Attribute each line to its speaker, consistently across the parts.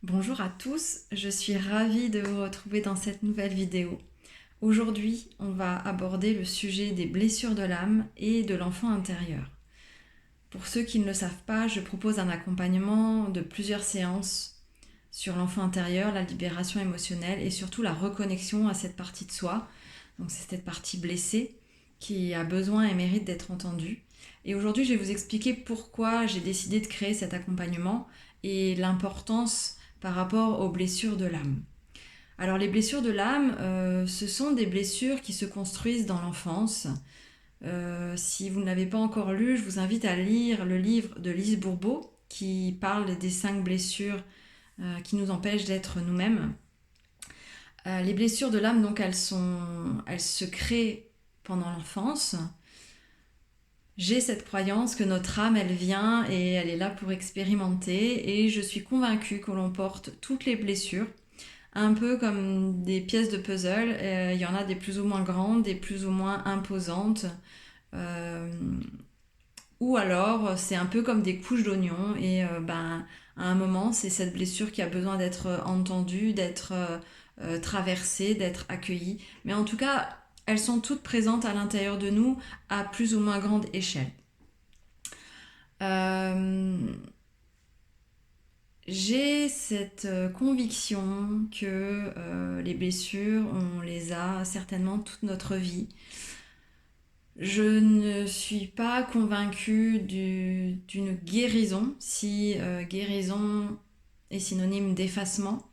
Speaker 1: Bonjour à tous, je suis ravie de vous retrouver dans cette nouvelle vidéo. Aujourd'hui, on va aborder le sujet des blessures de l'âme et de l'enfant intérieur. Pour ceux qui ne le savent pas, je propose un accompagnement de plusieurs séances sur l'enfant intérieur, la libération émotionnelle et surtout la reconnexion à cette partie de soi. Donc c'est cette partie blessée qui a besoin et mérite d'être entendue. Et aujourd'hui, je vais vous expliquer pourquoi j'ai décidé de créer cet accompagnement et l'importance par rapport aux blessures de l'âme. Alors les blessures de l'âme, ce sont des blessures qui se construisent dans l'enfance. Si vous ne l'avez pas encore lu, je vous invite à lire le livre de Lise Bourbeau qui parle des 5 blessures qui nous empêchent d'être nous-mêmes. Les blessures de l'âme, donc, elles se créent pendant l'enfance. J'ai cette croyance que notre âme, elle vient et elle est là pour expérimenter, et je suis convaincue que l'on porte toutes les blessures, un peu comme des pièces de puzzle. Il y en a des plus ou moins grandes, des plus ou moins imposantes, euh, ou alors c'est un peu comme des couches d'oignons, et à un moment, c'est cette blessure qui a besoin d'être entendue, d'être traversée, d'être accueillie. Mais en tout cas, elles sont toutes présentes à l'intérieur de nous à plus ou moins grande échelle. Euh, j'ai cette conviction que les blessures, on les a certainement toute notre vie. Je ne suis pas convaincue d'une guérison, si guérison est synonyme d'effacement.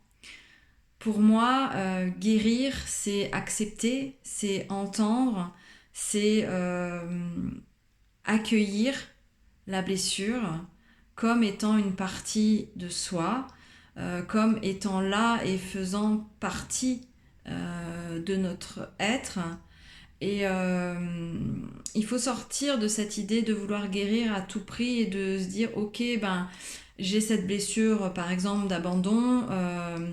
Speaker 1: Pour moi, guérir, c'est accepter, c'est entendre, c'est accueillir la blessure comme étant une partie de soi, comme étant là et faisant partie de notre être. Et il faut sortir de cette idée de vouloir guérir à tout prix et de se dire ok, j'ai cette blessure par exemple d'abandon,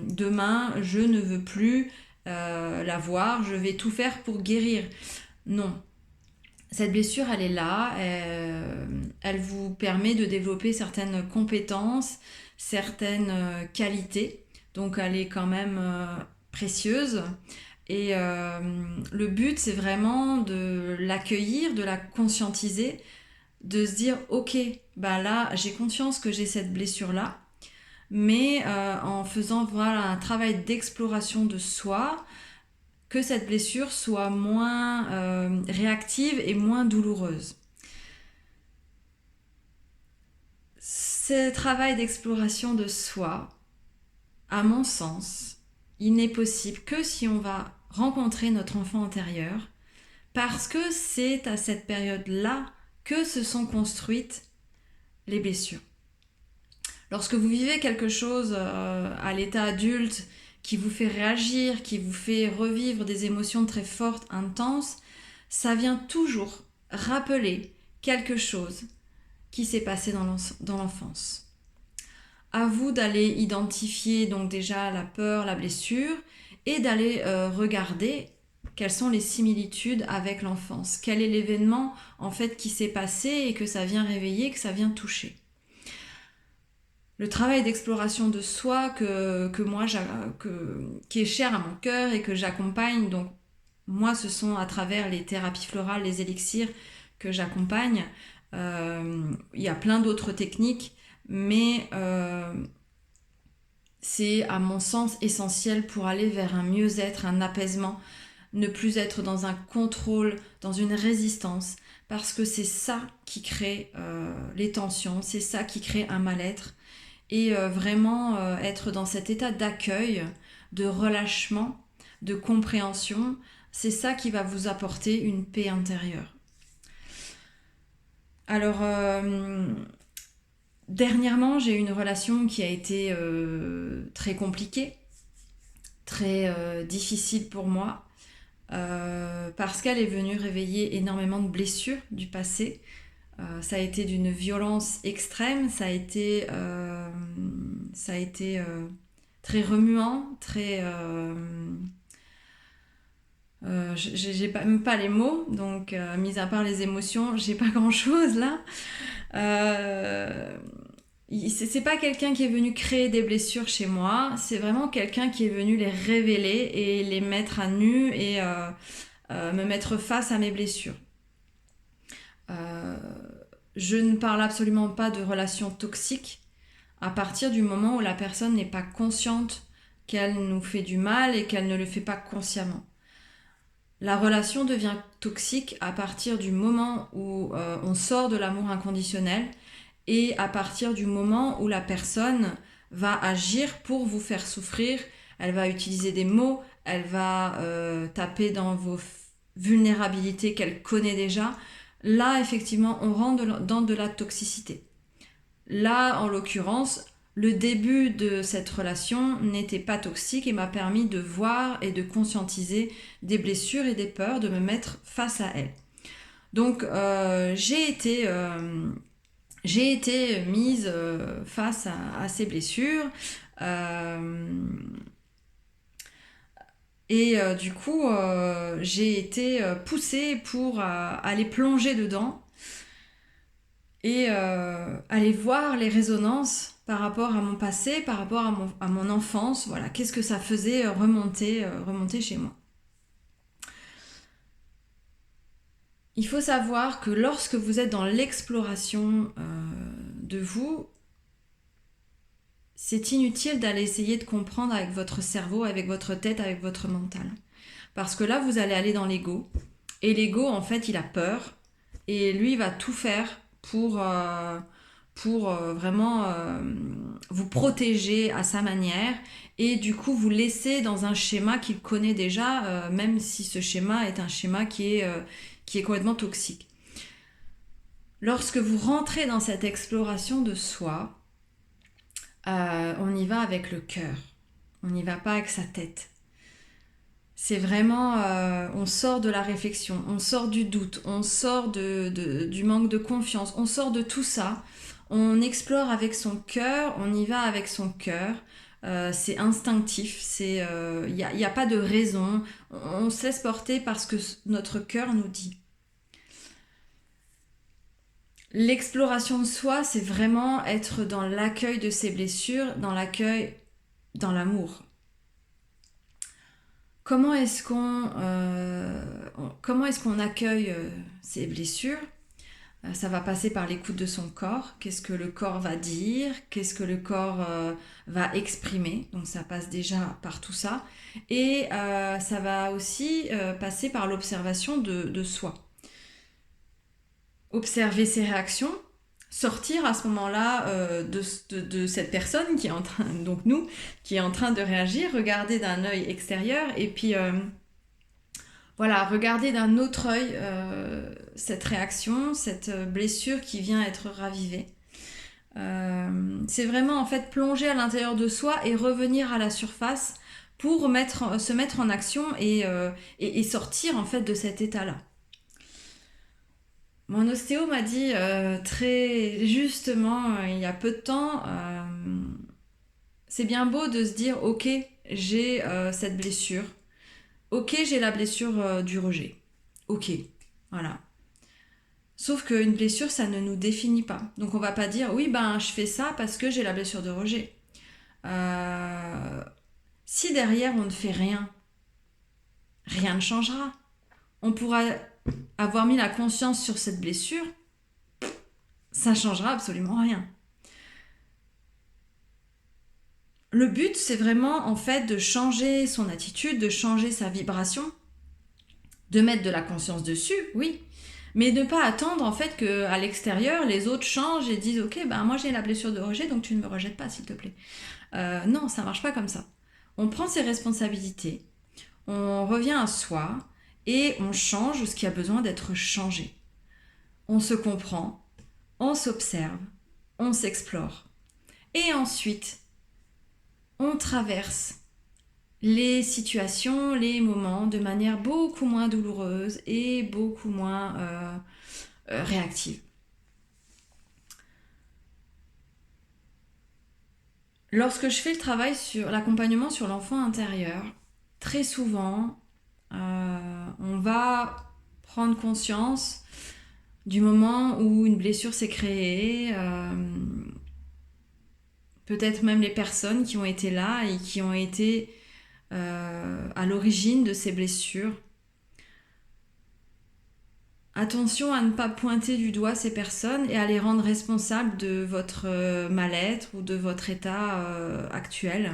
Speaker 1: demain je ne veux plus la voir, je vais tout faire pour guérir. Non, cette blessure, elle est là, elle vous permet de développer certaines compétences, certaines qualités, donc elle est quand même précieuse. Et le but, c'est vraiment de l'accueillir, de la conscientiser, de se dire ok, là j'ai conscience que j'ai cette blessure là, mais en faisant voilà un travail d'exploration de soi, que cette blessure soit moins réactive et moins douloureuse. Ce travail d'exploration de soi, à mon sens, il n'est possible que si on va rencontrer notre enfant intérieur, parce que c'est à cette période-là que se sont construites les blessures. Lorsque vous vivez quelque chose à l'état adulte qui vous fait réagir, qui vous fait revivre des émotions très fortes, intenses, ça vient toujours rappeler quelque chose qui s'est passé dans l'enfance. À vous d'aller identifier donc déjà la peur, la blessure, et d'aller regarder quelles sont les similitudes avec l'enfance. Quel est l'événement en fait qui s'est passé et que ça vient réveiller, que ça vient toucher. Le travail d'exploration de soi que moi, qui est cher à mon cœur et que j'accompagne, donc moi ce sont à travers les thérapies florales, les élixirs que j'accompagne. Il y a plein d'autres techniques, mais c'est à mon sens essentiel pour aller vers un mieux-être, un apaisement, ne plus être dans un contrôle, dans une résistance, parce que c'est ça qui crée les tensions, c'est ça qui crée un mal-être. Et vraiment être dans cet état d'accueil, de relâchement, de compréhension, c'est ça qui va vous apporter une paix intérieure. Alors, dernièrement, j'ai eu une relation qui a été très compliquée, très difficile pour moi, parce qu'elle est venue réveiller énormément de blessures du passé. Ça a été d'une violence extrême, ça a été très remuant, très... j'ai même pas les mots, donc mis à part les émotions, j'ai pas grand chose là. Euh, C'est pas quelqu'un qui est venu créer des blessures chez moi, c'est vraiment quelqu'un qui est venu les révéler et les mettre à nu et me mettre face à mes blessures. Je ne parle absolument pas de relations toxiques à partir du moment où la personne n'est pas consciente qu'elle nous fait du mal et qu'elle ne le fait pas consciemment. La relation devient toxique à partir du moment où on sort de l'amour inconditionnel et à partir du moment où la personne va agir pour vous faire souffrir, elle va utiliser des mots, elle va taper dans vos vulnérabilités qu'elle connaît déjà. Là, effectivement, on rentre dans de la toxicité. Là, en l'occurrence, le début de cette relation n'était pas toxique et m'a permis de voir et de conscientiser des blessures et des peurs, de me mettre face à elles. Donc, j'ai été mise face à ces blessures. Du coup, j'ai été poussée pour aller plonger dedans et aller voir les résonances par rapport à mon passé, par rapport à mon enfance. Voilà, qu'est-ce que ça faisait remonter chez moi. Il faut savoir que lorsque vous êtes dans l'exploration de vous, c'est inutile d'aller essayer de comprendre avec votre cerveau, avec votre tête, avec votre mental. Parce que là, vous allez aller dans l'ego. Et l'ego, en fait, il a peur. Et lui, il va tout faire pour vraiment vous protéger à sa manière. Et du coup, vous laisser dans un schéma qu'il connaît déjà, même si ce schéma est un schéma qui est complètement toxique. Lorsque vous rentrez dans cette exploration de soi, on y va avec le cœur. On n'y va pas avec sa tête. C'est vraiment, on sort de la réflexion, on sort du doute, on sort du manque de confiance, on sort de tout ça. On explore avec son cœur, on y va avec son cœur. C'est instinctif, il n'y a pas de raison. On se laisse porter parce que notre cœur nous dit. L'exploration de soi, c'est vraiment être dans l'accueil de ses blessures, dans l'accueil, dans l'amour. Comment est-ce qu'on accueille ces blessures? Ça va passer par l'écoute de son corps. Qu'est-ce que le corps va dire? Qu'est-ce que le corps va exprimer? Donc ça passe déjà par tout ça. Et ça va aussi passer par l'observation de soi. Observer ses réactions, sortir à ce moment-là de cette personne qui est en train, donc nous, qui est en train de réagir, regarder d'un œil extérieur et puis voilà, regarder d'un autre œil cette réaction, cette blessure qui vient être ravivée. C'est vraiment en fait plonger à l'intérieur de soi et revenir à la surface pour se mettre en action et sortir en fait de cet état-là. Mon ostéo m'a dit très justement il y a peu de temps, c'est bien beau de se dire ok, j'ai cette blessure, ok, j'ai la blessure du rejet, ok, voilà. Sauf qu'une blessure, ça ne nous définit pas. Donc on va pas dire oui ben je fais ça parce que j'ai la blessure de rejet. Si derrière on ne fait rien, rien ne changera. On pourra avoir mis la conscience sur cette blessure, ça changera absolument rien. Le but, c'est vraiment en fait de changer son attitude, de changer sa vibration, de mettre de la conscience dessus, oui, mais ne pas attendre en fait qu'à l'extérieur, les autres changent et disent ok, ben moi j'ai la blessure de rejet, donc tu ne me rejettes pas s'il te plaît. Non, ça marche pas comme ça. On prend ses responsabilités, on revient à soi et on change ce qui a besoin d'être changé. On se comprend, on s'observe, on s'explore. Et ensuite, on traverse les situations, les moments de manière beaucoup moins douloureuse et beaucoup moins réactive. Lorsque je fais le travail sur l'accompagnement sur l'enfant intérieur, très souvent, on va prendre conscience du moment où une blessure s'est créée, peut-être même les personnes qui ont été là et qui ont été à l'origine de ces blessures. Attention à ne pas pointer du doigt ces personnes et à les rendre responsables de votre mal-être ou de votre état actuel.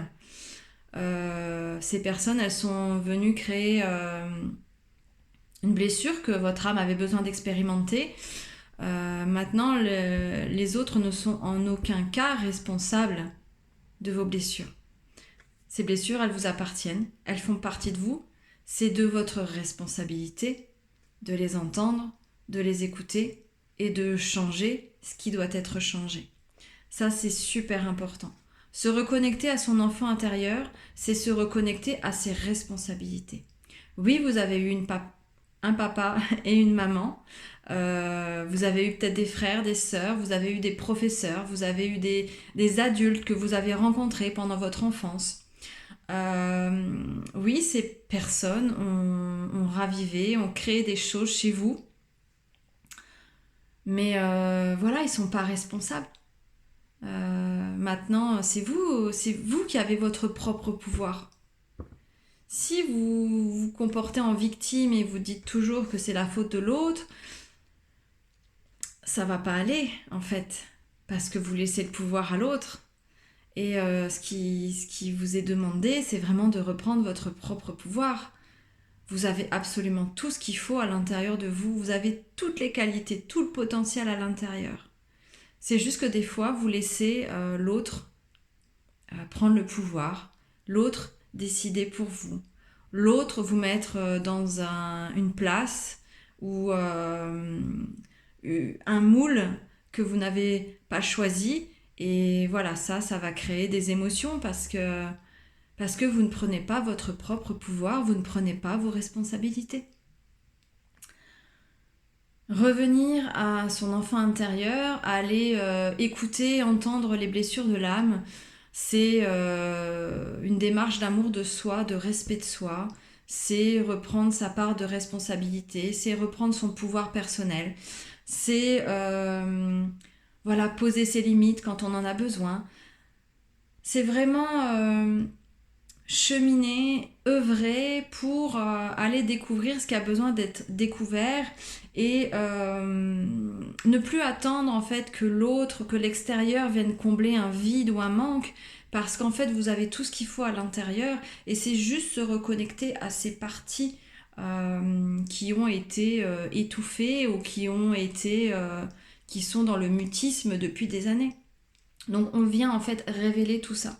Speaker 1: Ces personnes, elles sont venues créer une blessure que votre âme avait besoin d'expérimenter. Maintenant, les autres ne sont en aucun cas responsables de vos blessures. Ces blessures, elles vous appartiennent, elles font partie de vous. C'est de votre responsabilité de les entendre, de les écouter et de changer ce qui doit être changé. Ça, c'est super important. Se reconnecter à son enfant intérieur, c'est se reconnecter à ses responsabilités. Oui, vous avez eu un papa et une maman. Vous avez eu peut-être des frères, des sœurs, vous avez eu des professeurs, vous avez eu des adultes que vous avez rencontrés pendant votre enfance. Oui, ces personnes ont ravivé, ont créé des choses chez vous. Mais voilà, ils ne sont pas responsables. Maintenant, c'est vous qui avez votre propre pouvoir. Si vous vous comportez en victime et vous dites toujours que c'est la faute de l'autre, ça va pas aller en fait, parce que vous laissez le pouvoir à l'autre. Et ce qui vous est demandé, c'est vraiment de reprendre votre propre pouvoir. Vous avez absolument tout ce qu'il faut à l'intérieur de vous. Vous avez toutes les qualités, tout le potentiel à l'intérieur. C'est juste que des fois, vous laissez l'autre prendre le pouvoir, l'autre décider pour vous, l'autre vous mettre dans une place ou un moule que vous n'avez pas choisi. Et voilà, ça va créer des émotions parce que vous ne prenez pas votre propre pouvoir, vous ne prenez pas vos responsabilités. Revenir à son enfant intérieur, aller écouter, entendre les blessures de l'âme, c'est une démarche d'amour de soi, de respect de soi, c'est reprendre sa part de responsabilité, c'est reprendre son pouvoir personnel, c'est voilà, poser ses limites quand on en a besoin. C'est vraiment cheminer, œuvrer pour aller découvrir ce qui a besoin d'être découvert et ne plus attendre en fait que l'autre, que l'extérieur vienne combler un vide ou un manque, parce qu'en fait vous avez tout ce qu'il faut à l'intérieur et c'est juste se reconnecter à ces parties qui ont été étouffées ou qui sont dans le mutisme depuis des années. Donc on vient en fait révéler tout ça.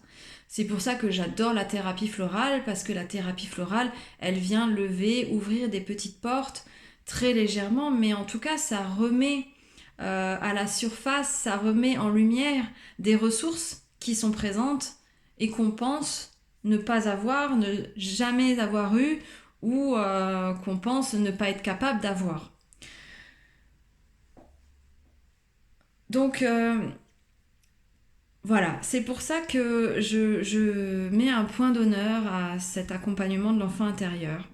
Speaker 1: C'est pour ça que j'adore la thérapie florale, parce que la thérapie florale, elle vient lever, ouvrir des petites portes très légèrement, mais en tout cas, ça remet à la surface, ça remet en lumière des ressources qui sont présentes et qu'on pense ne pas avoir, ne jamais avoir eu, ou qu'on pense ne pas être capable d'avoir. Donc voilà, c'est pour ça que je mets un point d'honneur à cet accompagnement de l'enfant intérieur.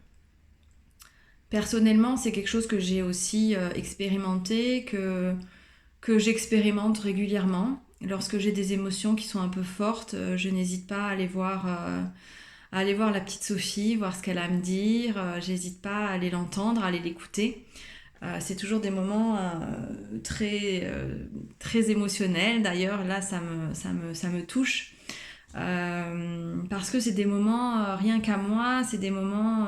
Speaker 1: Personnellement, c'est quelque chose que j'ai aussi expérimenté, que j'expérimente régulièrement. Lorsque j'ai des émotions qui sont un peu fortes, je n'hésite pas à aller voir la petite Sophie, voir ce qu'elle a à me dire. J'hésite pas à aller l'entendre, à aller l'écouter. C'est toujours des moments très émotionnels. D'ailleurs, là, ça me touche. Parce que c'est des moments, rien qu'à moi, c'est des moments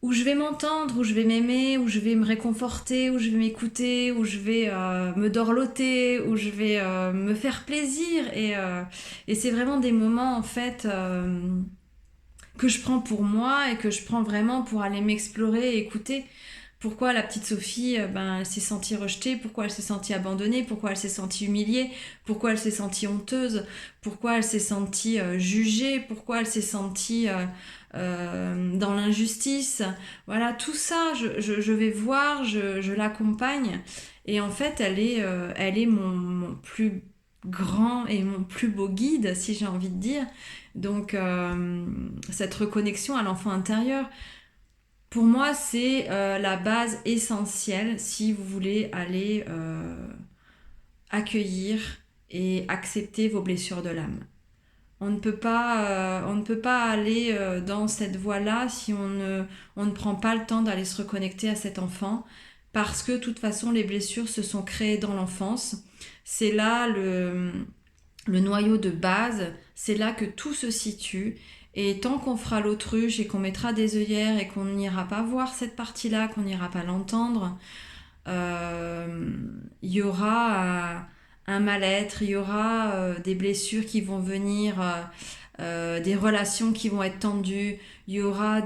Speaker 1: où je vais m'entendre, où je vais m'aimer, où je vais me réconforter, où je vais m'écouter, où je vais me dorloter, où je vais me faire plaisir. Et c'est vraiment des moments, en fait, que je prends pour moi et que je prends vraiment pour aller m'explorer et écouter. Pourquoi la petite Sophie, elle s'est sentie rejetée, pourquoi elle s'est sentie abandonnée, pourquoi elle s'est sentie humiliée, pourquoi elle s'est sentie honteuse, pourquoi elle s'est sentie jugée, pourquoi elle s'est sentie dans l'injustice. Voilà, tout ça, je vais voir, je l'accompagne. Et en fait, elle est mon plus grand et mon plus beau guide, si j'ai envie de dire. Donc, cette reconnexion à l'enfant intérieur, pour moi, c'est la base essentielle si vous voulez aller accueillir et accepter vos blessures de l'âme. On ne peut pas aller dans cette voie-là si on ne prend pas le temps d'aller se reconnecter à cet enfant, parce que de toute façon les blessures se sont créées dans l'enfance. C'est là le noyau de base, c'est là que tout se situe. Et tant qu'on fera l'autruche et qu'on mettra des œillères et qu'on n'ira pas voir cette partie-là, qu'on n'ira pas l'entendre, il y aura un mal-être, il y aura des blessures qui vont venir, des relations qui vont être tendues, il y aura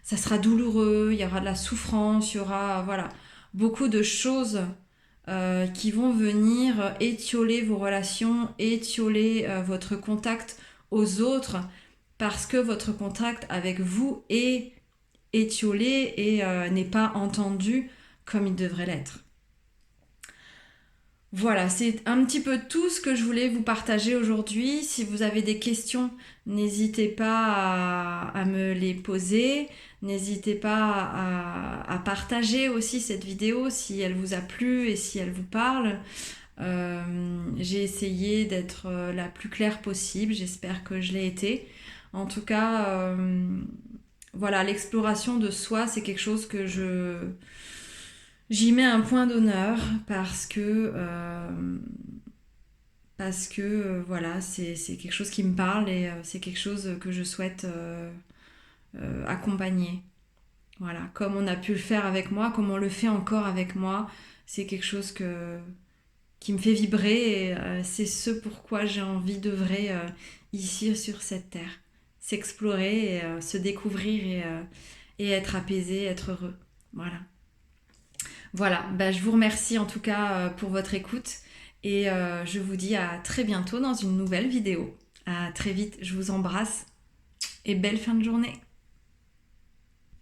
Speaker 1: ça sera douloureux, il y aura de la souffrance, il y aura beaucoup de choses qui vont venir étioler vos relations, étioler votre contact aux autres, parce que votre contact avec vous est étiolé et n'est pas entendu comme il devrait l'être. Voilà, c'est un petit peu tout ce que je voulais vous partager aujourd'hui. Si vous avez des questions, n'hésitez pas à me les poser. N'hésitez pas à partager aussi cette vidéo si elle vous a plu et si elle vous parle. J'ai essayé d'être la plus claire possible. J'espère que je l'ai été. En tout cas, l'exploration de soi, c'est quelque chose que j'y mets un point d'honneur parce que c'est quelque chose qui me parle et c'est quelque chose que je souhaite accompagner. Voilà, comme on a pu le faire avec moi, comme on le fait encore avec moi, c'est quelque chose qui me fait vibrer et c'est ce pourquoi j'ai envie d'œuvrer ici sur cette terre. S'explorer et se découvrir et être apaisé, être heureux. Voilà, je vous remercie en tout cas pour votre écoute et je vous dis à très bientôt dans une nouvelle vidéo. À très vite, je vous embrasse et belle fin de journée.